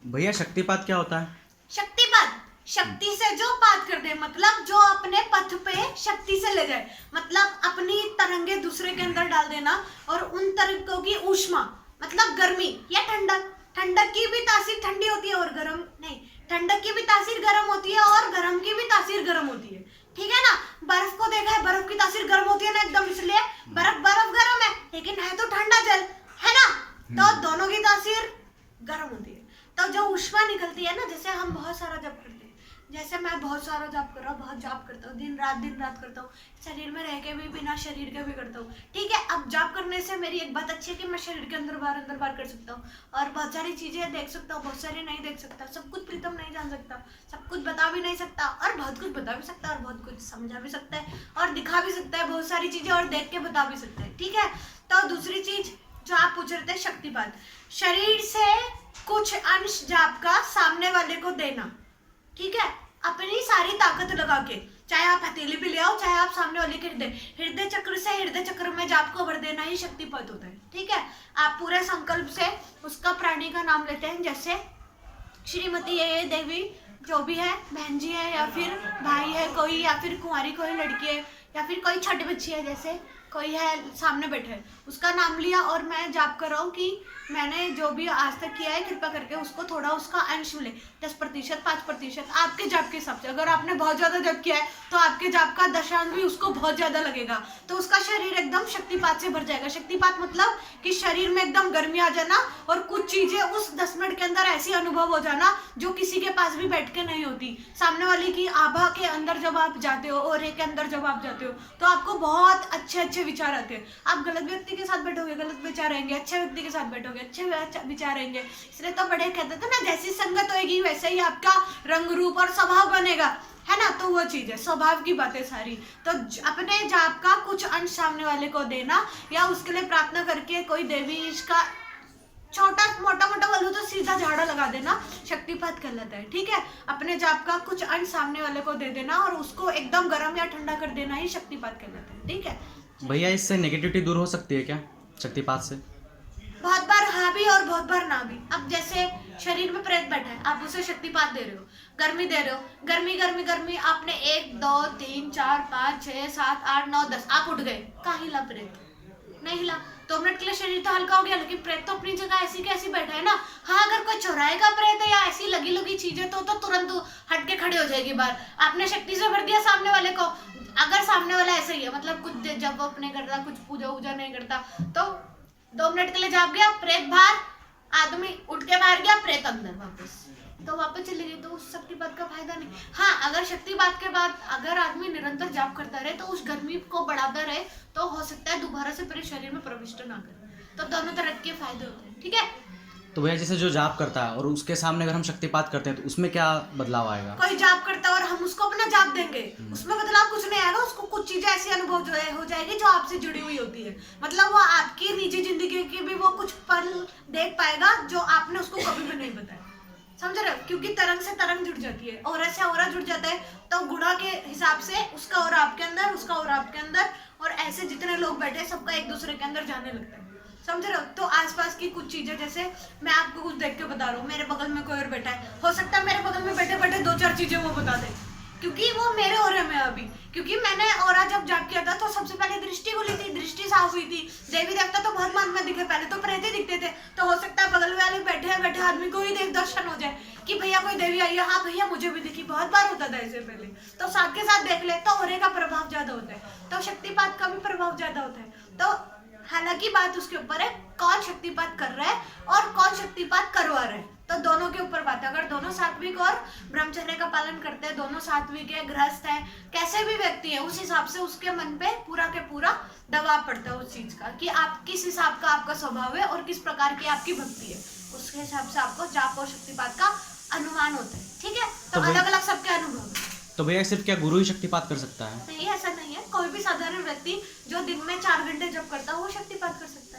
भैया शक्तिपात क्या होता है? शक्तिपात, शक्ति से जो पात कर दे, मतलब जो अपने पथ पे शक्ति से ले जाए, मतलब अपनी तरंगे दूसरे के अंदर डाल देना और उन तरंगों की ऊष्मा मतलब गर्मी या ठंडक, ठंडक की भी तासीर ठंडी होती है और गर्म नहीं, ठंडक की भी तासीर गर्म होती है और गर्म की भी तासीर गर्म होती है। ठीक है ना? बर्फ को देखा है, बर्फ की तासीर गर्म होती है ना एकदम, इसलिए बर्फ बर्फ गर्म है, लेकिन है तो ठंडा जल, है ना? तो दोनों की तासीर गर्म होती है। तो जो ऊष्मा निकलती है ना, जैसे हम बहुत सारा जप करते हैं, जैसे मैं बहुत सारा जप कर रहा हूँ, बहुत जप करता हूँ, दिन रात करता हूँ, शरीर में रह के भी बिना शरीर के भी करता हूँ। ठीक है, अब जप करने से मेरी एक बात अच्छी है कि मैं शरीर के अंदर बार कर सकता हूँ और बहुत सारी चीजें देख सकता हूँ, बहुत सारी नहीं देख सकता, सब कुछ प्रीतम नहीं जान सकता, सब कुछ बता भी नहीं सकता और बहुत कुछ बता भी सकता है और बहुत कुछ समझा भी सकता है और दिखा भी सकता है बहुत सारी चीजें और देख के बता भी सकता है। ठीक है, तो दूसरी चीज जो आप पूछ रहे थे शक्तिपात, शरीर से कुछ अंश जाप का सामने वाले को देना। ठीक है, अपनी सारी ताकत लगा के, चाहे आप हथेली पे ले आओ, चाहे आप सामने वाले के हृदय चक्र से हृदय चक्र में जाप को भर देना ही शक्तिपात होता है। ठीक है, आप पूरे संकल्प से उसका प्राणी का नाम लेते हैं, जैसे श्रीमती ये देवी जो भी है, बहन जी है या फिर भाई है कोई, या फिर कुंवारी कोई लड़की है या फिर कोई छोटी बच्ची है, जैसे कोई है सामने बैठे है, उसका नाम लिया और मैं जाप कर रहा हूँ कि मैंने जो भी आज तक किया है कृपा करके उसको थोड़ा उसका अंश मिले, 10%, 5%, आपके जाप के हिसाब से। अगर आपने बहुत ज्यादा जप किया है तो आपके जाप का दशांश भी उसको बहुत ज्यादा लगेगा, तो उसका शरीर एकदम शक्तिपात से भर जाएगा। शक्तिपात मतलब कि शरीर में एकदम गर्मी आ जाना और कुछ चीजें उस 10 मिनट के अंदर ऐसी अनुभव हो जाना जो किसी के पास भी बैठ के नहीं होती। सामने वाले की आभा के अंदर जब आप जाते हो और एक के अंदर जब आप जाते हो तो आपको बहुत अच्छे विचार आते हैं। आप गलत व्यक्ति के साथ बैठोगे गलत विचार आएंगे, अच्छे व्यक्ति के साथ बैठोगे अच्छे विचार आएंगे। इसलिए तो बड़े कहते थे ना, जैसी संगत होगी वैसे ही आपका रंग रूप और स्वभाव बनेगा, है ना? तो वो चीज है, स्वभाव की बातें सारी। तो अपने जाप का कुछ अंश सामने वाले को देना या उसके लिए प्रार्थना करके कोई देवी इसका छोटा मोटा बोलो तो सीधा झाड़ा लगा देना, शक्तिपात कहलाता है। ठीक है, अपने जाप का कुछ अंश सामने वाले को दे देना और उसको एकदम गर्म या ठंडा कर देना ही शक्तिपात कहलाता है। ठीक है भैया इससे नेगेटिविटी दूर हो सकती है क्या शक्तिपात से? बहुत बार हाँ भी और बहुत बार ना भी। अब जैसे शरीर में प्रेत बैठा है, आप उसे शक्तिपात दे रहे हो, गर्मी दे रहे हो, गर्मी गर्मी गर्मी, आपने 1 2 3 4 5 6 7 8 9 10 आप उठ गए, कहाँ हिला प्रेत? नहीं हिला। 2 मिनट के लिए शरीर तो हल्का हो गया, लेकिन प्रेत तो अपनी जगह ऐसी कैसी बैठा है ना। हाँ, अगर कोई चौराहे का प्रेत है या ऐसी लगी लगी चीजें तो तुरंत हट के खड़े हो जाएगी बाहर। आपने शक्ति से भर दिया सामने वाले को, अगर सामने वाला ऐसा ही है, मतलब कुछ जब अपने करता, कुछ पूजा वूजा नहीं करता, तो 2 मिनट के लिए जाप गया, प्रेत बाहर, आदमी उठ के बाहर गया, प्रेत अंदर वापस, तो वापस चली गई, तो उस शक्तिपात का फायदा नहीं। हाँ, अगर शक्तिपात के बाद अगर आदमी निरंतर जाप करता रहे तो उस गर्मी को बढ़ाता रहे तो हो सकता है दोबारा से पूरे शरीर में प्रविष्ट ना करे, तो दोनों तरह के फायदे होते हैं। ठीक है, तो भैया जैसे जो जाप करता है और उसके सामने अगर हम शक्तिपात करते हैं तो उसमें क्या बदलाव आएगा? कोई जाप करता है और हम उसको अपना जाप देंगे, उसमें बदलाव कुछ नहीं आएगा, उसको कुछ चीजें ऐसी अनुभव जो है हो जाएगी जो आपसे जुड़ी हुई होती है, मतलब वो आपकी निजी जिंदगी की भी वो कुछ पल देख पाएगा जो आपने उसको कभी भी नहीं बताया। समझ रहे हो? क्योंकि तरंग से तरंग जुड़ जाती है, औरा से औरा जुड़ जाता है, तो गुणा के हिसाब से उसका और आपके अंदर, उसका और आपके अंदर, और ऐसे जितने लोग बैठे सबका एक दूसरे के अंदर जाने लगता है। समझ रहे हो? तो आसपास की कुछ चीजें, जैसे मैं आपको कुछ देख के बता रहा हूँ, मेरे बगल में कोई और बैठा है, हो सकता है मेरे बगल में बैठे बैठे 2-4 चीजें वो बता दे, क्योंकि वो मेरे ओरे में अभी, क्योंकि मैंने औरा जब जाप किया था तो सबसे पहले दृष्टि खुली थी, दृष्टि साफ हुई थी, देवी देवता तो बहुत मन में दिखे, पहले तो प्रेत ही दिखते थे, तो हो सकता है बगल वाले बैठे आदमी को ही देव दर्शन हो जाए कि भैया कोई देवी आई है, हाँ भैया मुझे भी दिखी, बहुत बार होता था इससे पहले, तो साथ के साथ देख ले, तो औरे का प्रभाव ज्यादा होता है, तो शक्तिपात का भी प्रभाव ज्यादा होता है। तो हालांकि बात उसके ऊपर है कौन शक्तिपात कर रहा है और कौन शक्तिपात करवा रहा है, तो दोनों के ऊपर बात है। अगर दोनों सात्विक और ब्रह्मचर्य का पालन करते हैं, दोनों सात्विक है, गृहस्थ है, कैसे भी व्यक्ति है, उस हिसाब से उसके मन पे पूरा के पूरा दबाव पड़ता है उस चीज का कि आप किस हिसाब का आपका स्वभाव है और किस प्रकार की आपकी भक्ति है, उसके हिसाब से आपको जाप और शक्तिपात का अनुमान होता है। ठीक है, तो अलग अलग सबके अनुभव है। तो भैया सिर्फ क्या गुरु ही शक्तिपात कर सकता है? नहीं, ऐसा नहीं है, कोई भी साधारण व्यक्ति जो दिन में 4 घंटे जप करता है वो शक्तिपात कर सकता है।